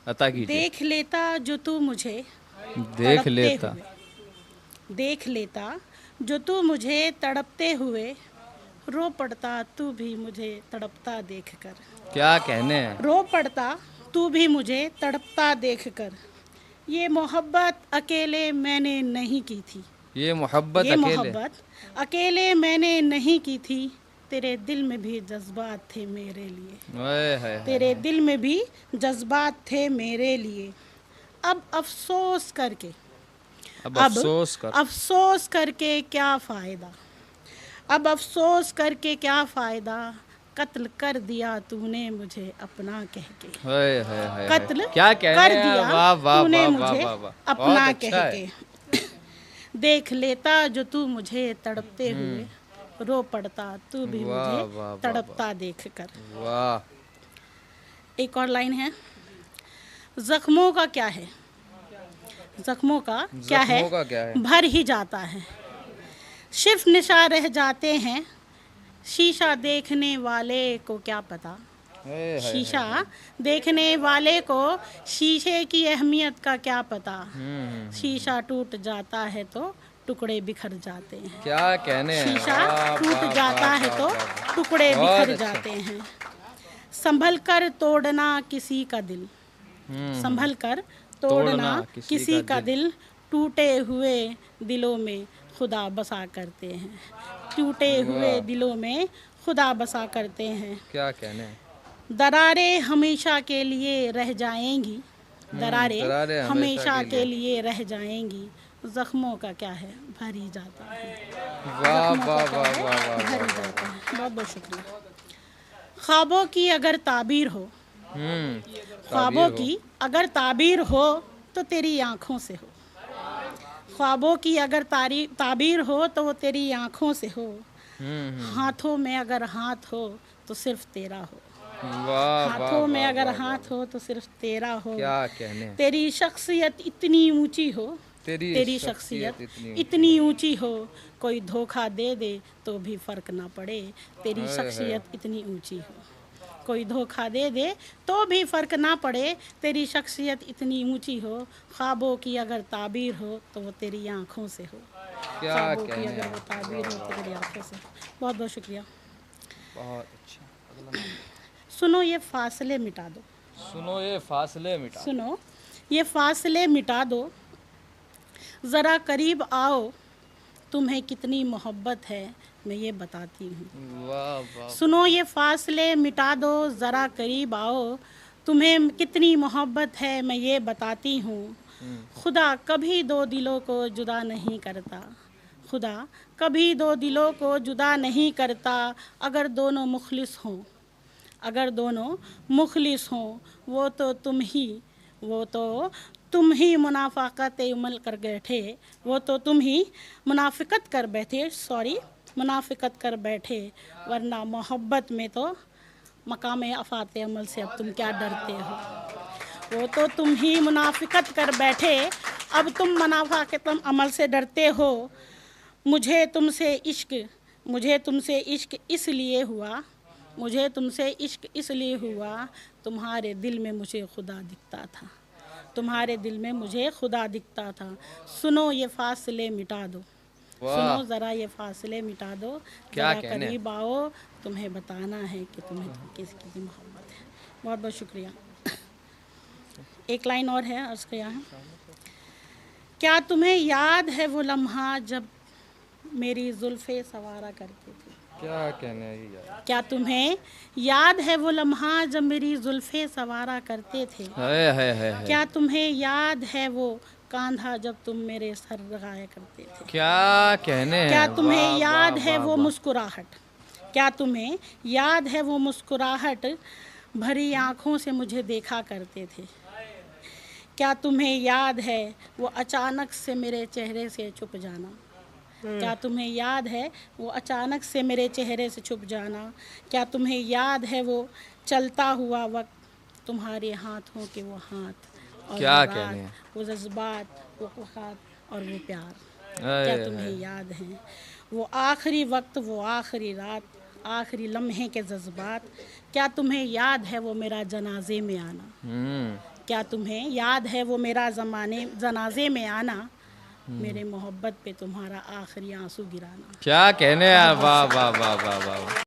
अता कीजिए। देख लेता जो तू मुझे देख तड़पते लेता। हुए, देख लेता जो तू मुझे तड़पते हुए, रो पड़ता तू भी मुझे तड़पता देखकर। क्या कहने हैं। रो पड़ता तू भी मुझे तड़पता देखकर। ये मोहब्बत अकेले मैंने नहीं की थी, ये मोहब्बत ये अकेले। मोहब्बत अकेले मैंने नहीं की थी। तेरे दिल में भी जज्बात थे मेरे लिए, ओए हाय तेरे हाय। दिल में भी जज्बात थे मेरे लिए। अब अफसोस करके, अब अब अफसोस कर। अफसोस करके क्या फ़ायदा, अब अफसोस करके क्या फ़ायदा। कत्ल कर दिया तूने मुझे अपना कह के, हाय हाय हाय हाय। कत्ल क्या कहने कर हैं। दिया वाह वाह तूने वाह वाह मुझे वाह वाह। बहुत अपना अच्छा कह है। के। देख लेता जो तू मुझे तड़पते हुए, रो पड़ता तू भी वाह मुझे वाह वाह तड़पता देख कर। वाह वाह। एक और लाइन है। जख्मों का क्या है, जख्मों का क्या है, जख्मों का क्या है। भर ही जाता है। सिर्फ निशा रह जाते हैं, शीशा देखने वाले को क्या पता। हाय हाय शीशा हाय। देखने वाले को शीशे की अहमियत का क्या पता। हम्म। शीशा टूट जाता है तो टुकड़े बिखर जाते हैं। क्या कहने हैं। शीशा वाह टूट वाह जाता वाह है वाह तो वाह। टुकड़े बहुत बिखर अच्छा। जाते हैं। संभल कर तोड़ना किसी का दिल, हम्म। संभल कर तोड़ना किसी का दिल। दिल। टूटे हुए दिलों में खुदा बसा करते हैं, टूटे हुए वाह। दिलों में खुदा बसा करते हैं। क्या कहने हैं। दरारें हमेशा के लिए रह जाएंगी, दरारें दरारें हमेशा के लिए। लिए रह जाएंगी। जख्मों का क्या है, भर ही जाता है। वाह जख्मों वाह का क्या वाह है, वाह वाह भर ही वाह जाता वाह। है। बहुत बहुत शुक्रिया। ख्वाबों की अगर ताबीर हो, ख्वाबों ताबीर हो। की अगर ताबीर हो तो तेरी आँखों से हो। ख्वाबों की अगर ताबीर हो तो वो तेरी आँखों से हो। हाथों में अगर हाथ हो तो सिर्फ तेरा हो। वाह वाह हाथों में वाह अगर वाह हाथ वाह। हो तो सिर्फ तेरा हो। क्या कहने हैं। तेरी शख्सियत इतनी ऊंची हो, तेरी तेरी शख्सियत शख्सियत इतनी ऊंची इतनी हो। ऊंची हो, कोई धोखा दे दे तो भी फ़र्क ना पड़े। तेरी हाय हाय। शख्सियत इतनी ऊंची हो, कोई धोखा दे दे तो भी फ़र्क ना पड़े। तेरी शख्सियत इतनी ऊंची हो। ख्वाबों की अगर ताबीर हो तो वो तेरी आँखों से हो। क्या ख्वाबों की कहने अगर हैं। वो ताबीर हो तो तेरी आँखों से हो। बहुत बहुत शुक्रिया। बहुत अच्छा। अगला। सुनो ये फासले मिटा दो, सुनो ये फासले मिटा। सुनो ये फासले मिटा दो। ज़रा करीब आओ, तुम्हें कितनी मोहब्बत है मैं ये बताती हूँ। वाह वाह। सुनो ये फासले मिटा दो, ज़रा करीब आओ, तुम्हें कितनी मोहब्बत है मैं ये बताती हूँ। खुदा कभी दो दिलों को जुदा नहीं करता, खुदा कभी दो दिलों को जुदा नहीं करता। अगर दोनों मुखलिस हों, अगर दोनों मुखलिस हों, वो तो तुम ही, वो तो तुम ही मुनाफ़ाक़त अमल कर बैठे, वो तो तुम ही मुनाफ़िकत कर बैठे, सॉरी मुनाफ़िकत कर बैठे। वरना मोहब्बत में तो मकाम अफ़ात अमल से अब तुम क्या डरते हो। वो तो तुम ही मुनाफ़िकत कर बैठे, अब तुम मुनाफ़ाक़त अमल से डरते हो। मुझे तुमसे इश्क, मुझे तुमसे इश्क इसलिए हुआ, मुझे तुमसे इश्क इसलिए हुआ, तुम्हारे दिल में मुझे खुदा दिखता था, तुम्हारे दिल में मुझे खुदा दिखता था। सुनो ये फासले मिटा दो, सुनो ज़रा ये फासले मिटा दो। क्या ज़रा कहने हैं। करीब आओ, तुम्हें बताना है कि तुम्हें किसकी मोहब्बत है। बहुत बहुत शुक्रिया। एक लाइन और है, अर्ज़ किया है। क्या तुम्हें याद है वो लम्हा जब मेरी जुल्फ़े सवारा करते थे। क्या कहने हैं यार। क्या तुम्हें याद है वो लम्हा जब मेरी जुल्फ़े सवारा करते थे। हाय हाय हाय हाय। क्या तुम्हें याद है वो कांधा जब तुम मेरे सर लगाया करते थे। क्या कहने हैं। क्या तुम्हें वाह याद वाह है वाह वो वाह। मुस्कुराहट, क्या तुम्हें याद है वो मुस्कुराहट भरी आँखों से मुझे देखा करते थे। क्या तुम्हें याद है वो अचानक से मेरे चेहरे से छुप जाना, क्या तुम्हें याद है वो अचानक से मेरे चेहरे से छुप जाना। क्या तुम्हें याद है वो चलता हुआ वक्त, तुम्हारे हाथों के वो हाथ और क्या वो कहने रात, हैं। वो जज्बात, वो वक़्त और वो प्यार। हाय क्या हाय। तुम्हें याद है वो आखिरी वक्त, वो आखिरी रात, आखिरी लम्हे के जज्बात। क्या तुम्हें याद है वो मेरा जनाजे में आना, क्या तुम्हें याद है वो मेरा जनाजे में आना, मेरे मोहब्बत पे तुम्हारा आखिरी आंसू गिराना। क्या कहने यार, वाह वाह वाह वाह वाह।